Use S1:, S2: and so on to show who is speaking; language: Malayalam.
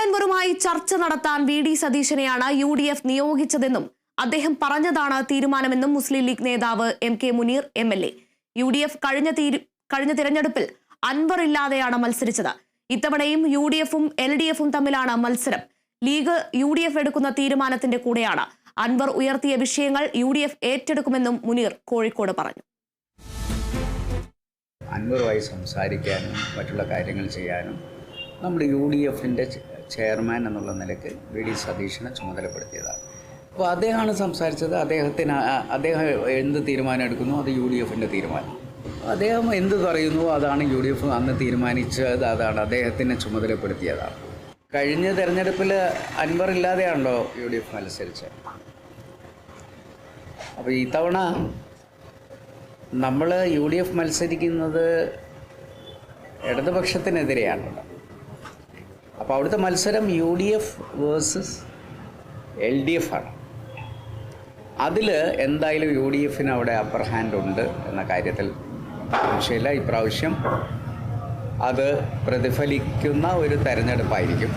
S1: അൻവറുമായി ചർച്ച നടത്താൻ വി.ഡി. സതീശനെയാണ് UDF നിയോഗിച്ചതെന്നും അദ്ദേഹം പറഞ്ഞതാണ് തീരുമാനമെന്നും മുസ്ലിം ലീഗ് നേതാവ് M.K. മുനീർ MLA. UDF കഴിഞ്ഞ തിരഞ്ഞെടുപ്പിൽ അൻവർ ഇല്ലാതെയാണ് മത്സരിച്ചത്. ഇത്തവണയും UDF-ഉം LDF-ഉം തമ്മിലാണ് മത്സരം. ലീഗ് UDF എടുക്കുന്ന തീരുമാനത്തിന്റെ കൂടെയാണ്. അൻവർ ഉയർത്തിയ വിഷയങ്ങൾ UDF ഏറ്റെടുക്കുമെന്നും മുനീർ കോഴിക്കോട് പറഞ്ഞു.
S2: അൻവറുമായി സംസാരിക്കാനും മറ്റുള്ള കാര്യങ്ങൾ ചെയ്യാനും നമ്മുടെ UDF-ൻ്റെ ചെയർമാൻ എന്നുള്ള നിലയ്ക്ക് വി.ഡി. സതീശനെ ചുമതലപ്പെടുത്തിയതാണ്. അപ്പോൾ അദ്ദേഹമാണ് സംസാരിച്ചത്. അദ്ദേഹം എന്ത് തീരുമാനം എടുക്കുന്നു അത് UDF-ൻ്റെ തീരുമാനം. അദ്ദേഹം എന്ത് പറയുന്നു അതാണ് UDF അന്ന് തീരുമാനിച്ചത്, അതാണ് അദ്ദേഹത്തിനെ ചുമതലപ്പെടുത്തിയതാണ്. കഴിഞ്ഞ തെരഞ്ഞെടുപ്പിൽ അൻവർ ഇല്ലാതെയാണല്ലോ UDF മത്സരിച്ചത്. അപ്പോൾ ഇത്തവണ നമ്മൾ UDF മത്സരിക്കുന്നത് ഇടതുപക്ഷത്തിനെതിരെയാണല്ലോ. അപ്പോൾ അവിടുത്തെ മത്സരം UDF വേഴ്സസ് LDF ആണ്. അതിൽ എന്തായാലും UDF-ന് അവിടെ അപ്പർ ഹാൻഡ് ഉണ്ട് എന്ന കാര്യത്തിൽ സംശയമില്ല. ഇപ്രാവശ്യം അത് പ്രതിഫലിക്കുന്ന ഒരു തെരഞ്ഞെടുപ്പായിരിക്കും.